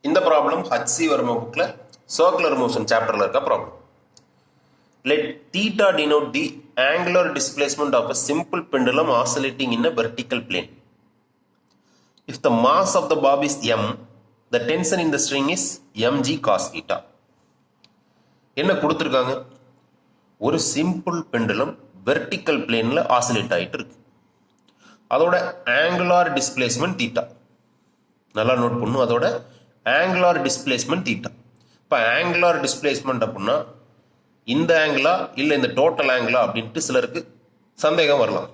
இந்த problem HC Verma புக்ல circular motion சாப்டர்ல இருக்க problem. Let theta denote the angular displacement of a simple pendulum oscillating in a vertical plane. If the mass of the bob is m, the tension in the string is mgcosθ. என்ன கொடுத்திருக்காங்க? ஒரு simple pendulum vertical பிளேன்ல oscillate ஆயிட்டு இருக்கு. அதோட angular displacement theta. நல்லா note பண்ணும். அதோட angular displacement theta. இப்போ ஆங்குலார் டிஸ்பிளேஸ்மெண்ட் அப்படின்னா இந்த ஆங்கிளா இல்லை இந்த டோட்டல் ஆங்கிளா அப்படின்ட்டு சிலருக்கு சந்தேகம் வரலாம்.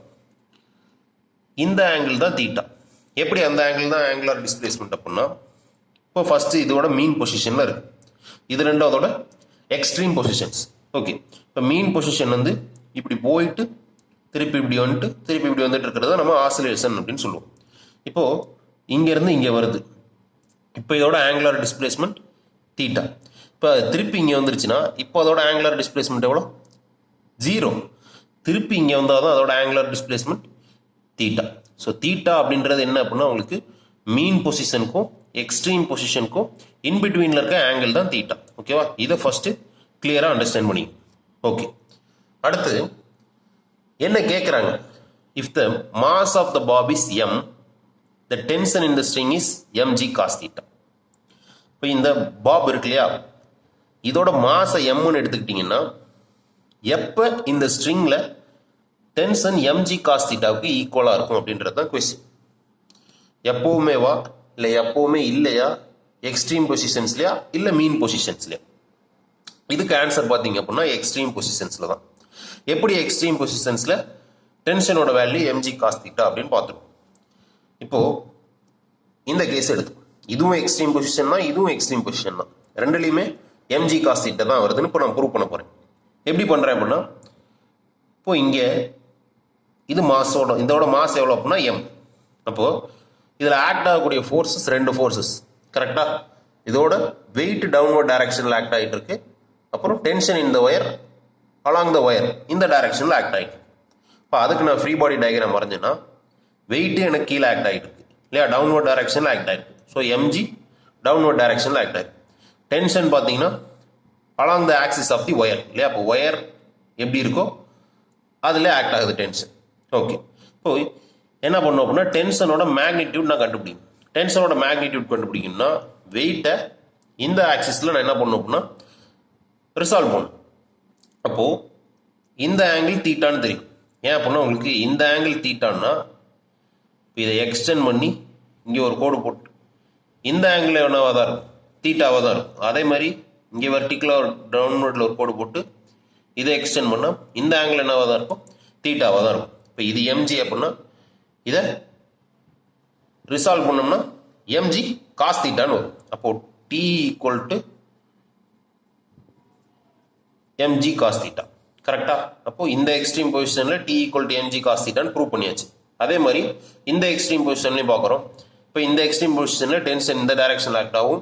இந்த ஆங்கிள் தான் தீட்டா. எப்படி அந்த ஆங்கிள் தான் ஆங்குலார் டிஸ்பிளேஸ்மெண்ட் அப்படின்னா, இப்போ ஃபர்ஸ்ட் இதோட மீன் பொசிஷன்ல இருக்கு. இது ரெண்டாவதோட எக்ஸ்ட்ரீம் பொசிஷன்ஸ். ஓகே, இப்போ மீன் பொசிஷன் வந்து இப்படி போயிட்டு திருப்பி இப்படி வந்துட்டு திருப்பி இப்படி வந்துட்டு இருக்கிறத நம்ம ஆசிலேஷன் அப்படின்னு சொல்லுவோம். இப்போ இங்கேருந்து இங்கே வருது. இப்போ இதோட ஆங்குலார் டிஸ்பிளேஸ்மெண்ட் தீட்டா. இப்போ திருப்பி இங்கே வந்துருச்சுன்னா இப்போ அதோட ஆங்குலார் டிஸ்பிளேஸ்மெண்ட் எவ்வளோ? 0. திருப்பி இங்கே வந்தால் தான் அதோட angular displacement theta. So theta அப்படின்றது என்ன அப்படின்னா உங்களுக்கு மீன் பொசிஷனுக்கும் எக்ஸ்ட்ரீம் பொசிஷனுக்கும் இன்பிட்வீனில் இருக்க ஆங்கிள் தான் தீட்டா. ஓகேவா? இதை ஃபர்ஸ்ட் கிளியராக அண்டர்ஸ்டாண்ட் பண்ணி. ஓகே, அடுத்து என்ன கேட்குறாங்க? If the mass of the bob is m, the tension in the string is mgcosθ. இப்போ இந்த பாப் இருக்கு இல்லையா, இதோட மாசை எம்னு எடுத்துக்கிட்டிங்கன்னா எப்போ இந்த ஸ்ட்ரிங்கில் டென்ஷன் mgcosθவுக்கு ஈக்குவலாக இருக்கும் அப்படின்றது தான் கொஸ்டின். எப்போவுமே வா இல்லை எப்போவுமே இல்லையா, எக்ஸ்ட்ரீம் பொசிஷன்ஸ்லையா இல்லை மீன் பொசிஷன்ஸ்லையா? இதுக்கு ஆன்சர் பார்த்தீங்க அப்படின்னா எக்ஸ்ட்ரீம் பொசிஷன்ஸில் தான். எப்படி எக்ஸ்ட்ரீம் பொசிஷன்ஸில் டென்ஷனோட வேல்யூ mgcosθ அப்படின்னு பார்த்துருவோம். இப்போது இந்த கேஸ் எடுத்து இதுவும் எக்ஸ்ட்ரீம் பொசிஷன் தான், இதுவும் எக்ஸ்ட்ரீம் பொசிஷன் தான். ரெண்டுலேயுமே mgcosθ தான் வருதுன்னு இப்போ நான் ப்ரூவ் பண்ண போகிறேன். எப்படி பண்ணுறேன் அப்படின்னா, இப்போ இங்கே இது மாஸோட இதோட மாஸ் எவ்வளோ அப்படின்னா m. அப்போது இதில் ஆக்ட் ஆகக்கூடிய ஃபோர்ஸஸ் ரெண்டு ஃபோர்ஸஸ் கரெக்டாக. இதோட வெயிட் டவுன்வர்ட் டைரக்ஷனில் ஆக்ட் ஆகிட்டு இருக்கு. அப்புறம் டென்ஷன் இந்த ஒயர் அலாங் த ஒயர் இந்த டைரக்ஷனில் ஆக்ட் ஆகிட்டு. இப்போ அதுக்கு நான் ஃப்ரீ பாடி டயக்ராம் வரைஞ்சேன்னா வெயிட்டு எனக்கு கீழே ஆக்ட் ஆகிட்டு இருக்கு இல்லையா, டவுன்வர்ட் டைரக்ஷனில் ஆக்ட் ஆகிருக்கு. ஸோ mg டவுன்வர்ட் டைரக்ஷனில் ஆக்ட் ஆகிருக்கு. டென்ஷன் பார்த்தீங்கன்னா along the axis of the wire இல்லையா. அப்போ ஒயர் எப்படி இருக்கோ அதில் ஆக்ட் ஆகுது டென்ஷன். ஓகே, இப்போ என்ன பண்ணோம் அப்படின்னா டென்ஷனோட மேக்னிடியூட் நான் கண்டுபிடிக்கணும். டென்ஷனோட மேக்னிடியூட் கண்டுபிடிக்கணும்னா வெயிட்டை இந்த ஆக்சிஸில் நான் என்ன பண்ணணும் அப்படின்னா ரிசால்வ் பண்ணணும். அப்போது இந்த ஆங்கிள் தீட்டான்னு தெரியும். ஏன் அப்படின்னா உங்களுக்கு இந்த ஆங்கிள் தீட்டான்னா இதை எக்ஸ்டெண்ட் பண்ணி இங்கே ஒரு கோடு போட்டு இந்த ஆங்கிள் என்னவாக தான் இருக்கும், தீட்டாவாக தான் இருக்கும். அதே மாதிரி இங்கே வெர்டிக்கலாக டவுன்வர்டில் ஒரு கோடு போட்டு இதை எக்ஸ்டெண்ட் பண்ணால் இந்த ஆங்கிள் என்னவாக தான் இருக்கும், தீட்டாவாக தான் இருக்கும். இப்போ இது mg அப்படின்னா இதை ரிசால்வ் பண்ணோம்னா mgcosθ வரும். அப்போது t ஈக்குவல் டு mgcosθ கரெக்டா. அப்போ இந்த எக்ஸ்ட்ரீம் பொசிஷன்ல t equal to mgcosθ prove பண்ணியாச்சு. அதே மாதிரி இந்த எக்ஸ்ட்ரீம் பொசிஷன்லையும் பார்க்குறோம். இப்போ இந்த எக்ஸ்ட்ரீம் பொசிஷன்ல டென்ஷன் இந்த டைரக்ஷனில் ஆக்ட் ஆகும்,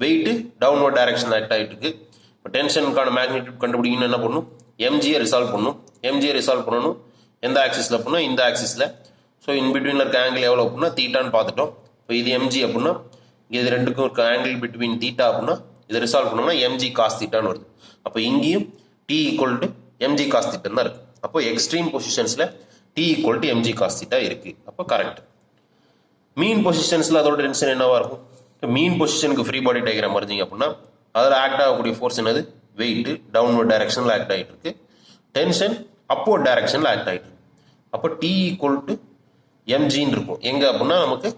வெயிட் டவுன்வர்ட் டைரக்ஷனில் ஆக்ட் ஆகிட்டு இருக்கு. இப்போ டென்ஷனுக்கான மேக்னிடியூட் கண்டுபிடிக்கணும்னு என்ன பண்ணணும், mgயை ரிசால்வ் பண்ணணும். mgயை ரிசால்வ் பண்ணணும் எந்த ஆக்சிஸில் அப்படின்னா இந்த ஆக்சிஸில். ஸோ இன் பிட்வீனில் இருக்க ஆங்கிள் எவ்வளோ அப்படின்னா தீட்டான்னு பார்த்துட்டோம். இப்போ இது mg அப்படின்னா இது ரெண்டுக்கும் இருக்க ஆங்கிள் பிட்வீன் தீட்டா அப்படின்னா இதை ரிசால்வ் பண்ணோம்னா mgcosθ வருது. அப்போ இங்கேயும் t ஈக்குவல் டு mgcosθ தான் இருக்கு. அப்போ எக்ஸ்ட்ரீம் பொசிஷன்ஸில் t ஈக்குவல் டு mgcosθ இருக்கு. அப்போ கரெக்ட். மீன் பொசிஷன்ஸில் அதோட டென்ஷன் என்னவா இருக்கும்? மீன் பொசிஷனுக்கு ஃப்ரீ பாடி டயக்ராம் வரைஞ்சிங்க அப்படின்னா அதில் ஆக்ட் ஆகக்கூடிய ஃபோர்ஸ் என்னது, வெயிட் டவுன்வர்ட் டைரக்ஷனில் ஆக்ட் ஆகிட்டு இருக்கு, டென்ஷன் அப்வர்ட் டைரக்ஷனில் ஆக்ட் ஆகிட்டு இருக்கு. அப்போ t ஈக்குவல் டு mgன்னு இருக்கும் எங்கே அப்படின்னா நமக்கு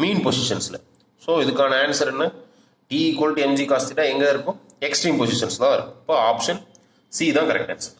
மீன் பொசிஷன்ஸில். ஸோ இதுக்கான ஆன்சர் என்ன, t ஈக்குவல் டு mgcosθ எங்கே இருக்கும், எக்ஸ்ட்ரீம் பொசிஷன்ஸ் தான் இருக்கும். இப்போ ஆப்ஷன் சி தான் கரெக்ட் ஆன்சர்.